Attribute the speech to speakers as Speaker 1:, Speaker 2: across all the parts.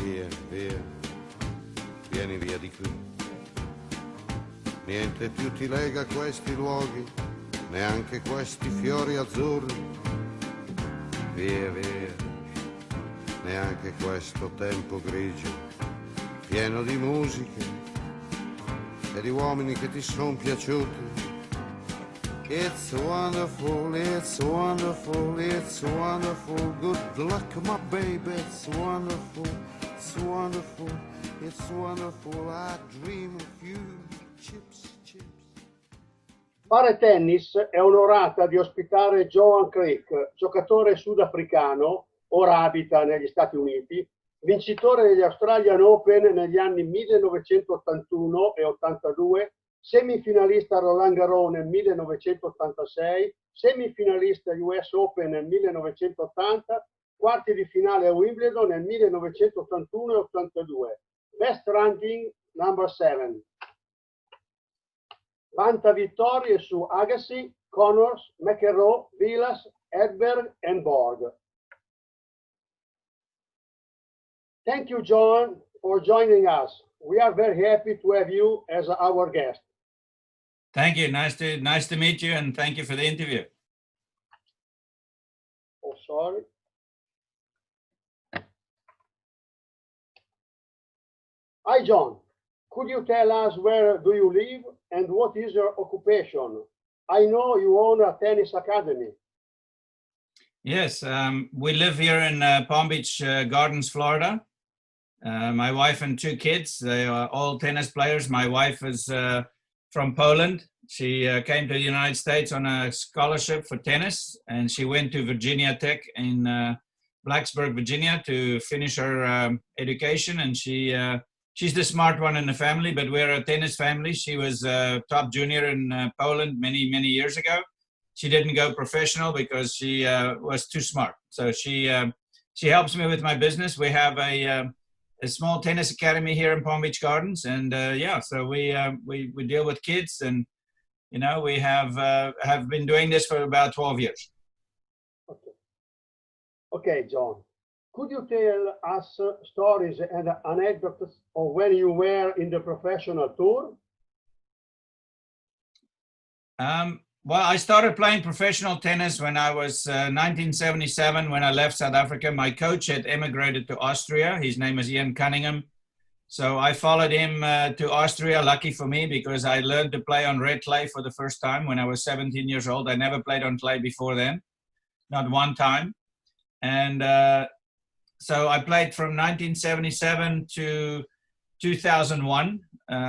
Speaker 1: Via, via, vieni via di qui. Niente più ti lega a questi luoghi, neanche questi fiori azzurri. Via, via, neanche questo tempo grigio, pieno di musiche e di uomini che ti sono piaciuti. It's wonderful, it's wonderful, it's wonderful. Good luck, my baby, it's wonderful, it's wonderful, it's wonderful. I dream of you. Chips, chips.
Speaker 2: Fare tennis è onorata di ospitare Joahn Kriek, giocatore sudafricano, ora abita negli Stati Uniti, vincitore degli Australian Open negli anni 1981 e 82, semifinalista a Roland Garros nel 1986, semifinalista US Open nel 1980, quarti di finale a Wimbledon nel 1981 e 82. Best ranking number 7. Vanta vittorie su Agassi, Connors, McEnroe, Vilas, Edberg and Borg. Thank you, Joahn, for joining us. We are very happy to have you as our guest.
Speaker 3: Thank you. Nice to meet you, and thank you for the interview.
Speaker 2: Oh, sorry. Hi, John. Could you tell us where do you live and what is your occupation? I know you own a tennis academy.
Speaker 3: Yes, we live here in Palm Beach Gardens, Florida. My wife and 2 kids, they are all tennis players. My wife is from Poland. She came to the United States on a scholarship for tennis, and she went to Virginia Tech in Blacksburg, Virginia to finish her education. And she's the smart one in the family, but we're a tennis family. She was a top junior in Poland many years ago. She didn't go professional because she was too smart. So she helps me with my business. We have a small tennis academy here in Palm Beach Gardens, and yeah, so we deal with kids, and you know, we have been doing this for about 12 years.
Speaker 2: Okay, John. Could you tell us stories and anecdotes of when you were in the professional tour?
Speaker 3: Well, I started playing professional tennis when I was 1977, when I left South Africa. My coach had emigrated to Austria. His name is Ian Cunningham. So I followed him to Austria, lucky for me, because I learned to play on red clay for the first time when I was 17 years old. I never played on clay before then, not one time. And so I played from 1977 to 2001.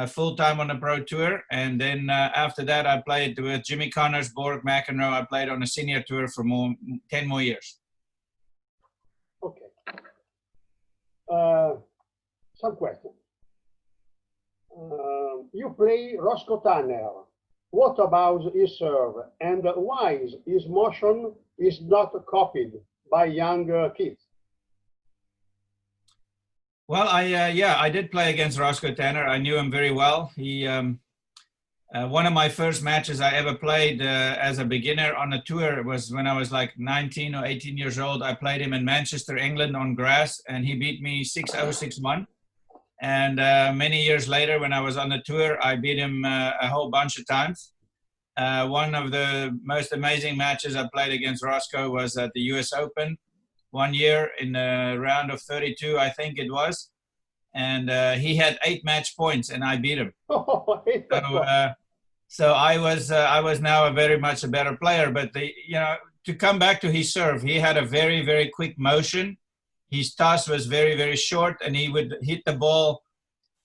Speaker 3: Full-time on the Pro Tour, and then after that I played with Jimmy Connors, Borg, McEnroe. I played on a senior tour for 10 more years.
Speaker 2: Okay. Some questions. You play Roscoe Tanner. What about his serve, and why his motion is not copied by young kids?
Speaker 3: Well, I did play against Roscoe Tanner. I knew him very well. He, one of my first matches I ever played as a beginner on a tour was when I was like 19 or 18 years old. I played him in Manchester, England on grass, and he beat me 6-0, 6-1. And many years later, when I was on the tour, I beat him a whole bunch of times. One of the most amazing matches I played against Roscoe was at the US Open. One year in a round of 32, I think it was, and he had 8 match points, and I beat him. So I was now very much a better player. But to come back to his serve, he had a very quick motion. His toss was very short, and he would hit the ball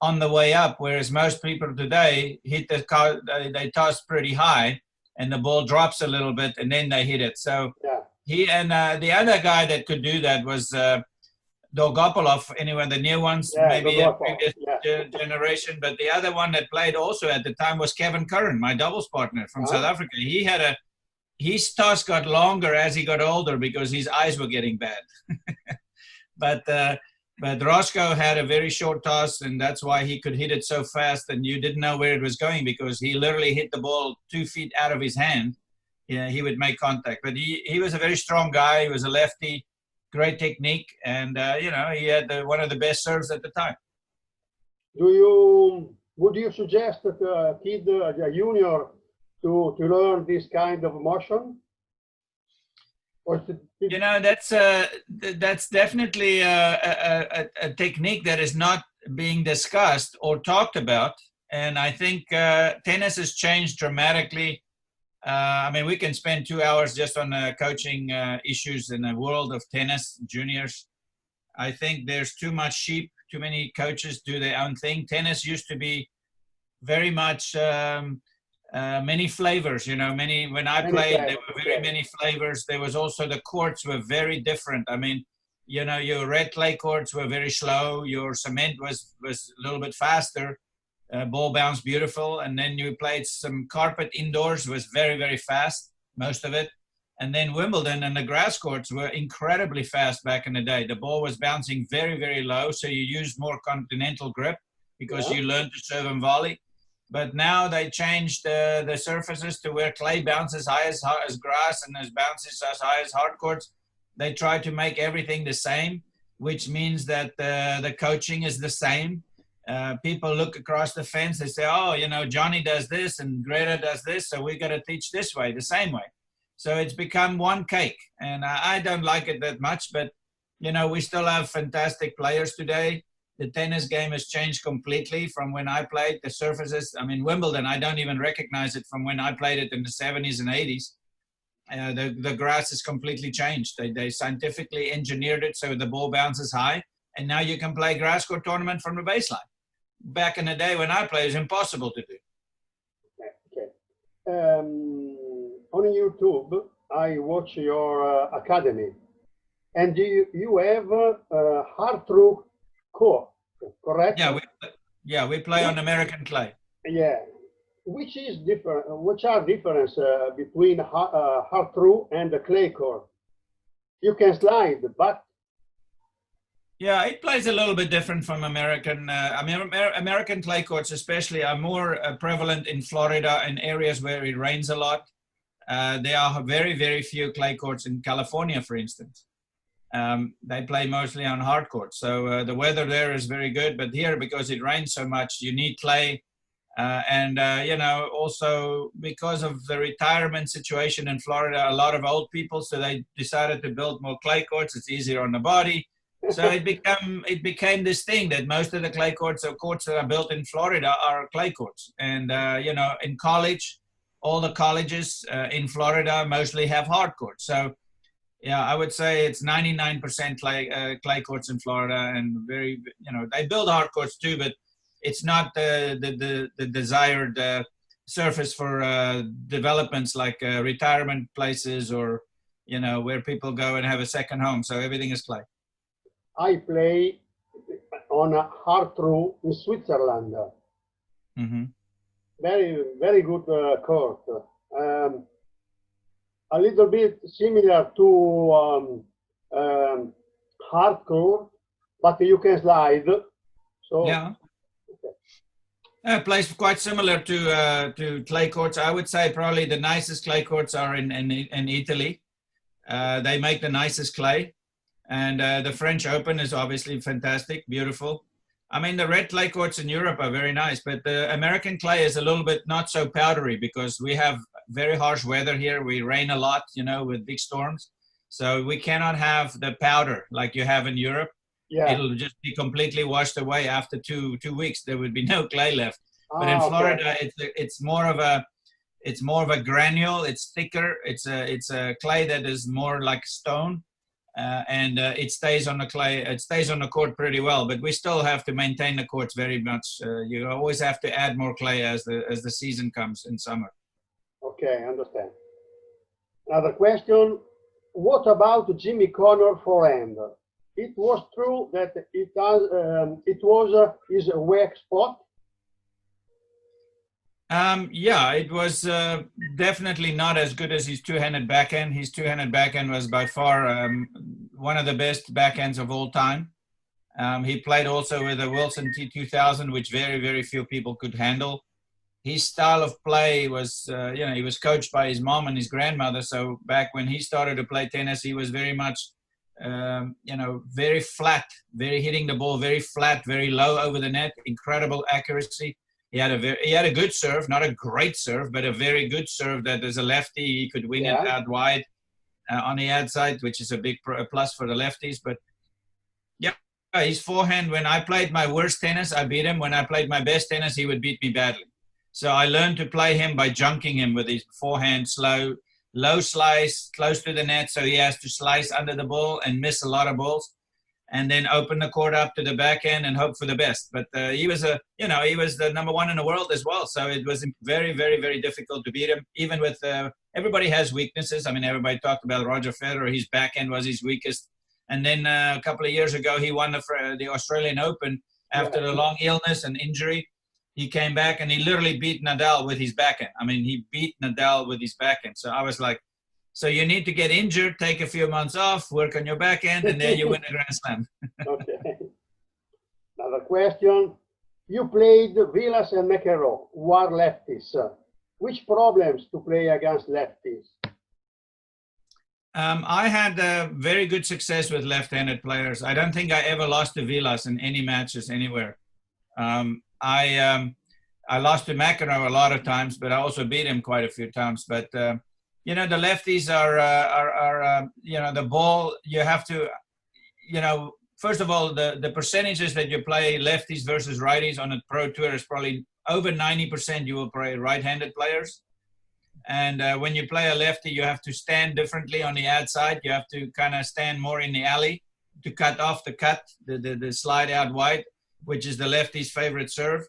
Speaker 3: on the way up, whereas most people today they toss pretty high, and the ball drops a little bit, and then they hit it. So. Yeah. He and the other guy that could do that was Dolgopolov, anyway, the new ones, yeah, maybe a previous generation. But the other one that played also at the time was Kevin Curran, my doubles partner from South Africa. His toss got longer as he got older because his eyes were getting bad. But Roscoe had a very short toss, and that's why he could hit it so fast, and you didn't know where it was going because he literally hit the ball 2 feet out of his hand. Yeah, he would make contact. But he was a very strong guy. He was a lefty, great technique, and you know, he had one of the best serves at the time.
Speaker 2: Would you suggest that a kid, a junior, to learn this kind of motion? Or
Speaker 3: you know, that's definitely a technique that is not being discussed or talked about. And I think tennis has changed dramatically. I mean, we can spend 2 hours just on coaching issues in the world of tennis juniors. I think there's too much sheep, too many coaches do their own thing. Tennis used to be very much many flavors, you know, when I played, there were very many flavors. There was also, the courts were very different. I mean, you know, your red clay courts were very slow. Your cement was a little bit faster. Ball bounce beautiful. And then you played some carpet indoors, was very, very fast, most of it. And then Wimbledon and the grass courts were incredibly fast back in the day. The ball was bouncing very, very low. So you used more continental grip because you learned to serve and volley. But now they changed the surfaces to where clay bounces high as grass and as bounces as high as hard courts. They try to make everything the same, which means that the coaching is the same. People look across the fence, they say, oh, you know, Johnny does this and Greta does this, so we got to teach this way, the same way. So it's become one cake, and I don't like it that much, but, you know, we still have fantastic players today. The tennis game has changed completely from when I played. The surfaces, I mean, Wimbledon, I don't even recognize it from when I played it in the 70s and 80s. The grass has completely changed. They scientifically engineered it so the ball bounces high, and now you can play grass court tournament from the baseline. Back in the day when I played, it was impossible to do.
Speaker 2: Okay. On YouTube, I watch your academy, and you have a hard-through court, correct?
Speaker 3: Yeah, we play on American clay.
Speaker 2: Yeah. Which is different? Which are difference between hard-through and the clay court? You can slide, but
Speaker 3: yeah, it plays a little bit different from American. I mean, American clay courts especially are more prevalent in Florida and areas where it rains a lot. There are very, very few clay courts in California, for instance. They play mostly on hard courts. So the weather there is very good, but here, because it rains so much, you need clay. You know, also because of the retirement situation in Florida, a lot of old people, so they decided to build more clay courts. It's easier on the body. So it became this thing that most of the clay courts or courts that are built in Florida are clay courts. And, you know, in college, all the colleges in Florida mostly have hard courts. So, yeah, I would say it's 99% clay courts in Florida, and very, you know, they build hard courts too, but it's not the desired surface for developments like retirement places or, you know, where people go and have a second home. So everything is clay.
Speaker 2: I play on a hard-through in Switzerland.
Speaker 3: Mm-hmm.
Speaker 2: Very, very good court. A little bit similar to hard court, but you can slide. So
Speaker 3: yeah. Plays quite similar to clay courts. I would say probably the nicest clay courts are in Italy. They make the nicest clay. And the French Open is obviously fantastic, beautiful. I mean, the red clay courts in Europe are very nice, but the American clay is a little bit not so powdery because we have very harsh weather here. We rain a lot, you know, with big storms. So we cannot have the powder like you have in Europe. Yeah. It'll just be completely washed away after two weeks. There would be no clay left. But in Florida, it's more of a granule. It's thicker. It's a clay that is more like stone. It stays on the clay. It stays on the court pretty well, but we still have to maintain the courts very much. You always have to add more clay as the season comes in summer.
Speaker 2: Okay, I understand. Another question: what about Jimmy Connor forehand? It was true that it was his weak spot.
Speaker 3: Yeah, it was definitely not as good as his two-handed backhand. His two-handed backhand was by far one of the best backhands of all time. He played also with a Wilson T2000, which very, very few people could handle. His style of play was, you know, he was coached by his mom and his grandmother. So back when he started to play tennis, he was very much you know, very flat, very hitting the ball very flat, very low over the net, incredible accuracy. He had a good serve, not a great serve, but a very good serve that as a lefty, he could win it out wide on the outside, which is a big plus for the lefties. But yeah, his forehand, when I played my worst tennis, I beat him. When I played my best tennis, he would beat me badly. So I learned to play him by junking him with his forehand, slow, low slice, close to the net. So he has to slice under the ball and miss a lot of balls, and then open the court up to the backhand and hope for the best. But he was he was the number one in the world as well. So it was very, very, very difficult to beat him. Even with everybody has weaknesses. I mean, everybody talked about Roger Federer. His backhand was his weakest. And then a couple of years ago, he won the Australian Open after a long illness and injury. He came back and he literally beat Nadal with his backhand. I mean, he beat Nadal with his backhand. So I was like, so you need to get injured, take a few months off, work on your backhand, and then you win a Grand Slam.
Speaker 2: Okay. Another question. You played Vilas and McEnroe, who are lefties. Which problems to play against lefties?
Speaker 3: I had very good success with left-handed players. I don't think I ever lost to Vilas in any matches anywhere. I lost to McEnroe a lot of times, but I also beat him quite a few times. But you know, the lefties are you know, the ball, you have to, you know, first of all, the percentages that you play lefties versus righties on a pro tour is probably over 90% you will play right-handed players. And when you play a lefty, you have to stand differently on the outside. You have to kind of stand more in the alley to cut off the slide out wide, which is the lefty's favorite serve.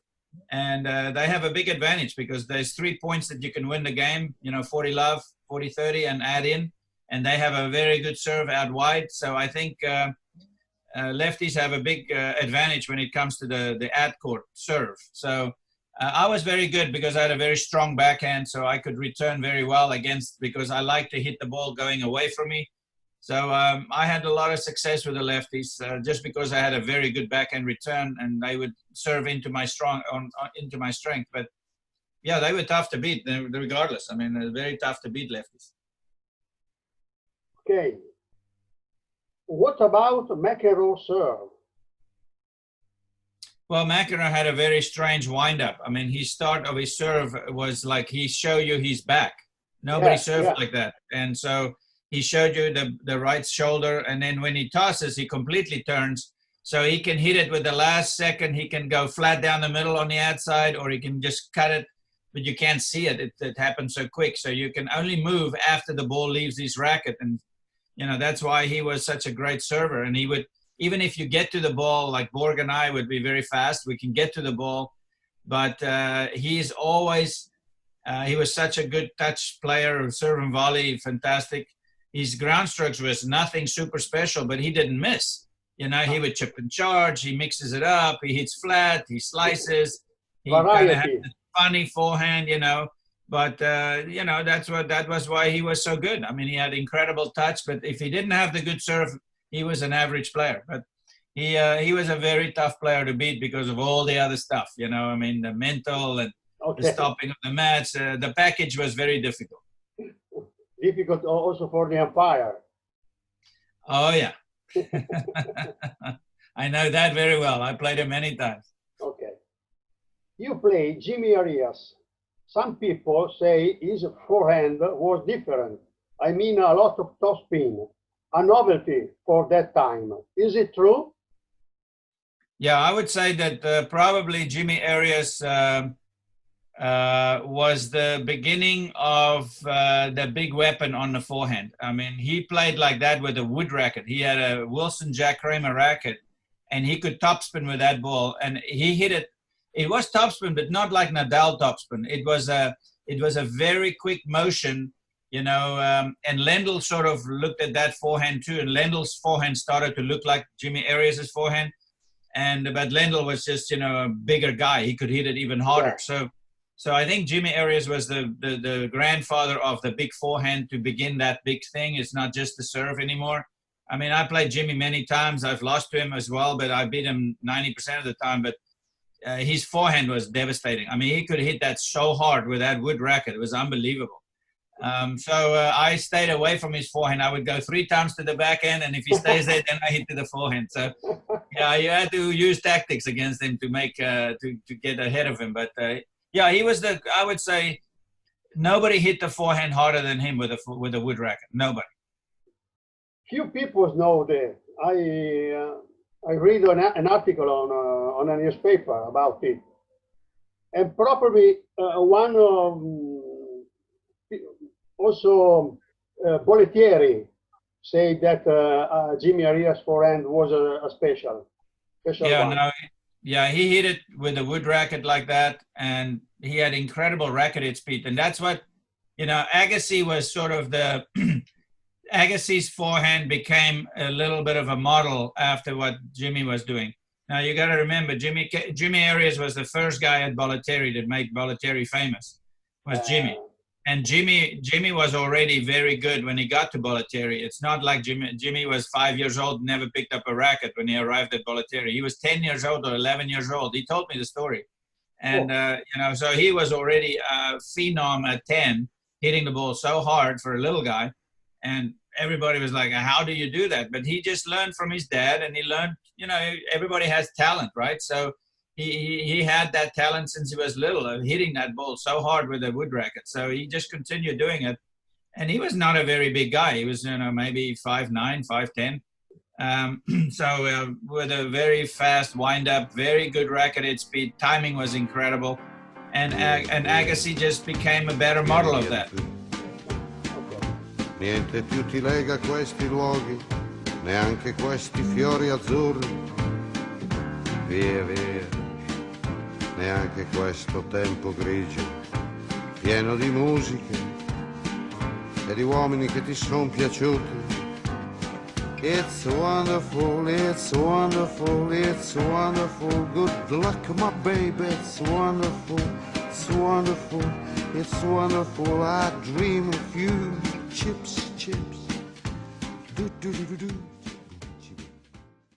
Speaker 3: And they have a big advantage because there's 3 points that you can win the game, you know, 40-love, 40-30 and add in. And they have a very good serve out wide. So I think lefties have a big advantage when it comes to the ad-court serve. So I was very good because I had a very strong backhand, so I could return very well against, because I like to hit the ball going away from me. So I had a lot of success with the lefties just because I had a very good backhand return and they would serve into my into my strength. But yeah, they were tough to beat regardless. I mean, they're very tough to beat lefties.
Speaker 2: Okay. What about McEnroe serve?
Speaker 3: Well, McEnroe had a very strange wind-up. I mean, his start of his serve was like he showed you his back. Nobody served like that. And so he showed you the right shoulder, and then when he tosses, he completely turns. So he can hit it with the last second. He can go flat down the middle on the outside, or he can just cut it, but you can't see it. It happens so quick. So you can only move after the ball leaves his racket. And, you know, that's why he was such a great server. And he would, even if you get to the ball, like Borg and I would be very fast, we can get to the ball, but he's always, he was such a good touch player, serve and volley, fantastic. His ground strokes was nothing super special, but he didn't miss. You know, he would chip and charge, he mixes it up, he hits flat, he slices, he kind of had a funny forehand, you know, but, you know, that was why he was so good. I mean, he had incredible touch, but if he didn't have the good serve, he was an average player. But he was a very tough player to beat because of all the other stuff, you know, I mean, the mental and the stopping of the match, the package was very difficult.
Speaker 2: Difficult also for the umpire.
Speaker 3: Oh, yeah. I know that very well. I played him many times. Okay.
Speaker 2: You played Jimmy Arias. Some people say his forehand was different. I mean, a lot of topspin, a novelty for that time. Is it true?
Speaker 3: Yeah, I would say that probably Jimmy Arias was the beginning of the big weapon on the forehand. I mean, he played like that with a wood racket. He had a Wilson Jack Kramer racket, and he could topspin with that ball. And he hit it. It was topspin, but not like Nadal topspin. It was a very quick motion, you know. And Lendl sort of looked at that forehand too. And Lendl's forehand started to look like Jimmy Arias's forehand. But Lendl was just, you know, a bigger guy. He could hit it even harder.
Speaker 2: Yeah.
Speaker 3: So I think Jimmy Arias was the grandfather of the big forehand to begin that big thing. It's not just the serve anymore. I mean, I played Jimmy many times. I've lost to him as well, but I beat him 90% of the time. But his forehand was devastating. I mean, he could hit that so hard with that wood racket. It was unbelievable. So I stayed away from his forehand. I would go 3 times to the backhand, and if he stays there, then I hit to the forehand. So yeah, you had to use tactics against him to make to get ahead of him. But yeah, he was I would say nobody hit the forehand harder than him with a wood racket. Nobody.
Speaker 2: Few people know that. I read an article on a newspaper about it, and probably one also Bollettieri said that Jimmy Arias' forehand was a special
Speaker 3: Yeah,
Speaker 2: one.
Speaker 3: no, yeah, he hit it with a wood racket like that, and he had incredible racket hit speed, and that's what, you know, Agassi was sort of the Agassi's forehand became a little bit of a model after what Jimmy was doing. Now you got to remember, Jimmy Arias was the first guy at Bollettieri that made Bollettieri famous. Was Jimmy, and Jimmy was already very good when he got to Bollettieri. It's not like Jimmy was 5 years old, never picked up a racket when he arrived at Bollettieri. He was 10 years old or 11 years old. He told me the story, and you know, so he was already a phenom at 10, hitting the ball so hard for a little guy. And everybody was like, how do you do that? But he just learned from his dad, and he learned, you know, everybody has talent, right? So he had that talent since he was little, of hitting that ball so hard with a wood racket. So he just continued doing it. And he was not a very big guy. He was, you know, maybe 5'9", 5'10". So with a very fast wind up, very good racket hit speed, timing was incredible. And Agassi just became a better model of that.
Speaker 1: Niente più ti lega a questi luoghi, neanche questi fiori azzurri. Via, via, neanche questo tempo grigio, pieno di musiche e di uomini che ti son piaciuti. It's wonderful, it's wonderful, it's wonderful. Good luck, my baby, it's wonderful, it's wonderful, it's wonderful. I dream of you.